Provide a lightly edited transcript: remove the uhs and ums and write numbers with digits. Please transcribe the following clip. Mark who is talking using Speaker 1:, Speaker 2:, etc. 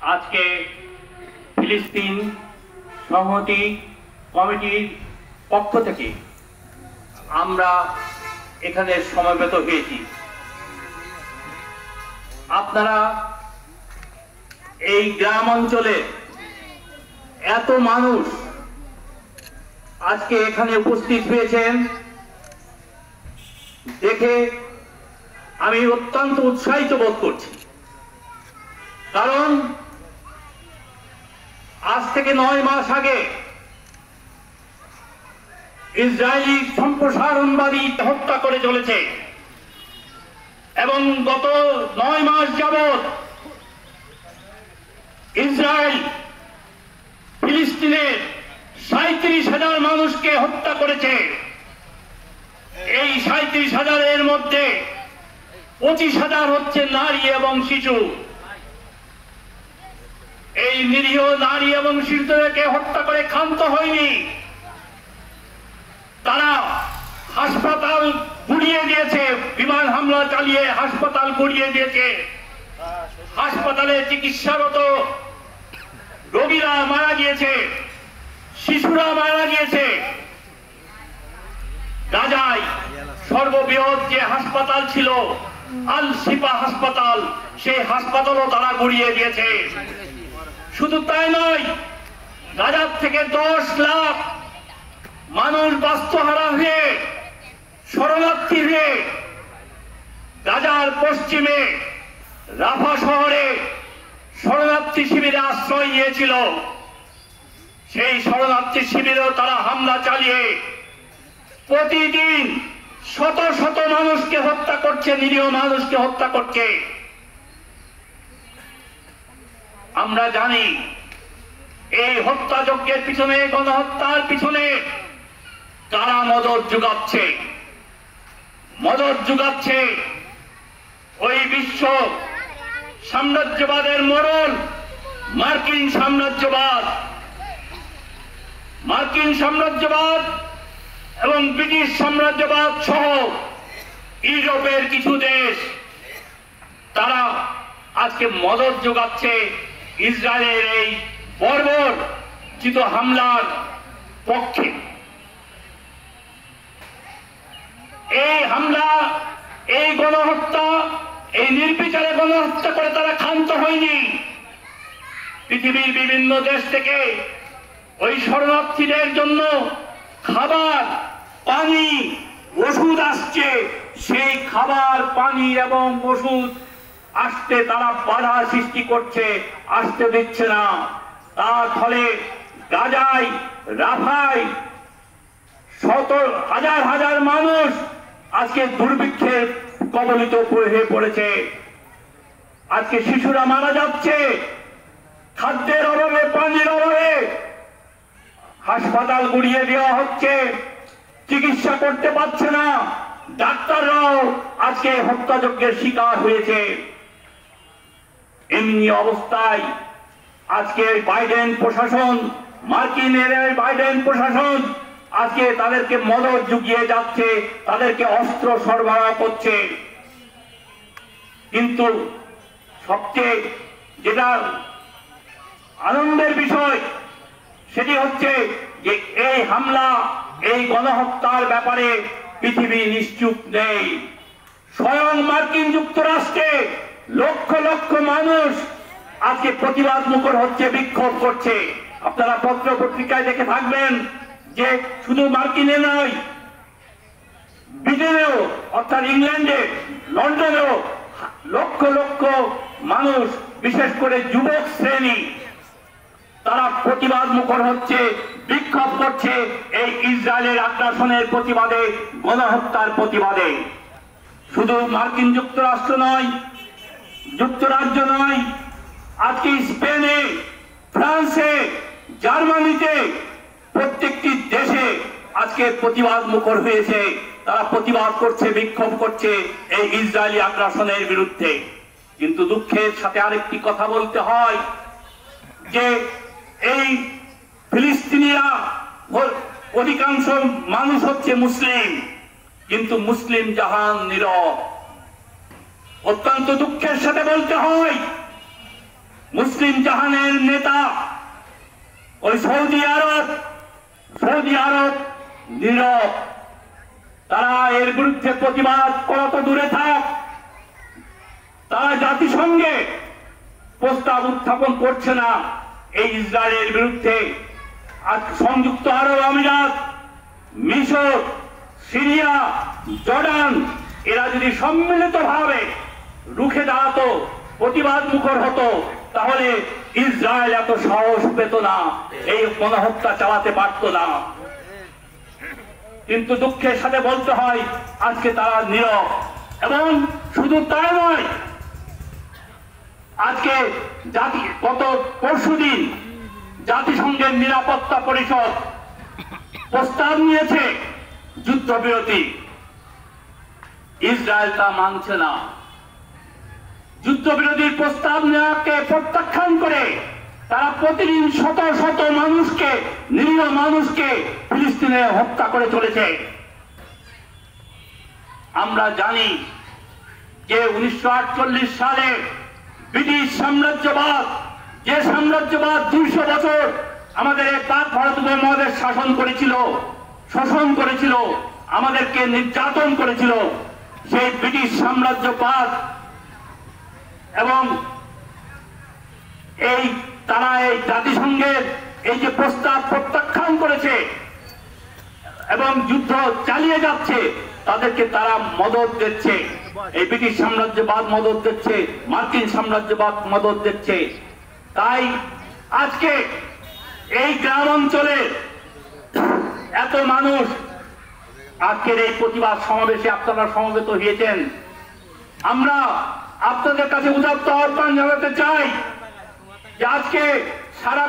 Speaker 1: আজকে ফিলিস্তিন সংহতি কমিটির পক্ষ থেকে আমরা এখানে সমবেত হয়েছি। আপনারা এই গ্রাম অঞ্চলে এত মানুষ আজকে এখানে উপস্থিত হয়েছেন দেখে আমি অত্যন্ত উৎসাহিত বোধ করছি। কারণ আজ থেকে 9 মাস আগে ইসরায়েলি সম্প্রসারণবাদী হত্যা করে চলেছে এবং গত 9 মাস যাবৎ ইসরায়েল ফিলিস্তিনের 37,000 মানুষকে হত্যা করেছে। এই 37,000-এর মধ্যে 25,000 হচ্ছে নারী এবং শিশু। এই নিরীহ নারী এবং শিশুদেরকে হত্যা করে ক্ষান্ত হয়নি, তারা হাসপাতাল গুড়িয়ে দিয়েছে, বিমান হামলা চালিয়ে হাসপাতাল গুড়িয়ে দিয়েছে। হাসপাতালে চিকিৎসারত রোগীরা মারা গিয়েছে, শিশুরা মারা গিয়েছে। গাজায় সর্ববৃহৎ যে হাসপাতাল ছিল আল শিফা হাসপাতাল, সেই হাসপাতালও তারা গুড়িয়ে দিয়েছে। শুধু তাই নয়, গাজার থেকে 10 লাখ মানুষ বাস্তুহারা হয়ে শরণার্থী হয়ে গাজার পশ্চিমে রাফা শহরে শরণার্থী শিবিরে আশ্রয় নিয়েছিল। সেই শরণার্থী শিবিরেও তারা হামলা চালিয়ে প্রতিদিন শত শত মানুষকে হত্যা করছে, নিরীহ মানুষকে হত্যা করছে। আমরা জানি এই হত্যাযজ্ঞের পিছনে, গণহত্যার পিছনে কারা মদত যোগাচ্ছে। মদত যোগাচ্ছে ওই বিশ্ব সাম্রাজ্যবাদের মোড়ল মার্কিন সাম্রাজ্যবাদ। মার্কিন সাম্রাজ্যবাদ এবং ব্রিটিশ সাম্রাজ্যবাদ সহ ইউরোপের কিছু দেশ, তারা আজকে মদত যোগাচ্ছে ইসরায়েলের এই বর্বরচিত হামলার পক্ষে। এই হামলা, এই গণহত্যা, এই নির্বিচারে গণহত্যা করে তারা ক্ষান্ত হয়নি। পৃথিবীর বিভিন্ন দেশ থেকে ওই শরণার্থীদের জন্য খাবার, পানি, ওষুধ আসছে। সেই খাবার, পানি এবং ওষুধ আসতে তারা বাধা সৃষ্টি করছে, আসতে দিচ্ছে না। তার ফলে গাজায়, রাফায় হাজার হাজার মানুষ আজকে দুর্ভিক্ষের কবলিত হয়ে পড়েছে। আজকে শিশুরা মারা যাচ্ছে খাদ্যের অভাবে, পানির অভাবে। হাসপাতাল গুড়িয়ে দেওয়া হচ্ছে, চিকিৎসা করতে পারছে না। ডাক্তাররাও আজকে হত্যাযজ্ঞের শিকার হয়েছে। এমনি অবস্থায় আজকে বাইডেন প্রশাসন, মার্কিনের বাইডেন প্রশাসন আজকে তাদেরকে মদত জুগিয়ে যাচ্ছে, তাদেরকে অস্ত্র সরবরাহ করছে। কিন্তু সবচেয়ে যেটা আনন্দের বিষয় সেটি হচ্ছে যে এই হামলা, এই গণহত্যার ব্যাপারে পৃথিবী নিশ্চুপ নেই। স্বয়ং মার্কিন যুক্তরাষ্ট্রে লক্ষ লক্ষ মানুষ আজকে প্রতিবাদ মুখর হচ্ছে, বিক্ষোভ করছে। আপনারা পত্র পত্রিকায় দেখে থাকবেন যে শুধু মার্কিনে নয়, ব্রিটেনেও অর্থাৎ ইংল্যান্ডে, লন্ডনেও লক্ষ লক্ষ মানুষ, বিশেষ করে যুবক শ্রেণী, তারা প্রতিবাদ মুখর হচ্ছে, বিক্ষোভ করছে এই ইসরায়েলের আগ্রাসনের প্রতিবাদে, গণহত্যার প্রতিবাদে। শুধু মার্কিন যুক্তরাষ্ট্র নয়, যুক্তরাজ্য নয়, আজকে স্পেনে, ফ্রান্সে, জার্মানিতে প্রত্যেকটি দেশে আজকে প্রতিবাদ মুখর হয়েছে। তারা প্রতিবাদ করছে, বিক্ষোভ করছে এই ইসরায়েলি আগ্রাসনের বিরুদ্ধে। কিন্তু দুঃখের সাথে আরেকটি কথা বলতে হয় যে এই ফিলিস্তিনিরা অধিকাংশ মানুষ হচ্ছে মুসলিম, কিন্তু মুসলিম জাহান নীরব। অত্যন্ত দুঃখের সাথে বলতে হয় মুসলিম জাহানের নেতা ওই সৌদি আরব নীরব। তারা এর বিরুদ্ধে প্রতিবাদ করা তো দূরে থাক, তারা জাতিসংঘে প্রস্তাব উত্থাপন করছে না এই ইসরায়েলের বিরুদ্ধে। আজ সংযুক্ত আরব আমিরাত, মিশর, সিরিয়া, জর্ডান এরা যদি সম্মিলিতভাবে রুখে দাঁড়াতো, প্রতিবাদ মুখর হতো, তাহলে ইসরায়েল এত সাহস পেত না, এই গণহত্যা চালাতে পারত না। কিন্তু দুঃখের সাথে বলতে হয় আজকে তারা নীরব। এবং শুধু তাই নয়, আজকে গত পরশুদিন জাতিসংঘের নিরাপত্তা পরিষদ প্রস্তাব নিয়েছে যুদ্ধবিরতি, ইসরায়েল তা মানছে না। যুদ্ধবিরতির প্রস্তাব নেওয়াকে প্রত্যাখ্যান করে তারা প্রতিদিন শত শত মানুষকে, নিরীহ মানুষকে ফিলিস্তিনে হত্যা করে চলেছে। আমরা জানি যে 1948 সালে ব্রিটিশ সাম্রাজ্যবাদ, যে সাম্রাজ্যবাদ 200 বছর আমাদের এই পাক ভারত উপমহাদেশ শাসন করেছিল, শোষণ করেছিল, আমাদেরকে নির্যাতন করেছিল, সেই ব্রিটিশ সাম্রাজ্যবাদ এবং তারা এই জাতিসংঘের এই যে প্রস্তাব প্রত্যাখ্যান করেছে এবং যুদ্ধ চালিয়ে যাচ্ছে, তাদেরকে তারা মদদ দিচ্ছে। এই ব্রিটিশ সাম্রাজ্যবাদ মদদ দিচ্ছে, মার্কিন সাম্রাজ্যবাদ মদদ দিচ্ছে। তাই আজকে এই গ্রাম অঞ্চলে এত মানুষ আজকের এই প্রতিবাদ সমাবেশে আপনারা সমবেত হয়েছেন। আমরা আপনাদের কাছে উদাত্ত আহ্বান জানাতে চাই যে আজকে সারা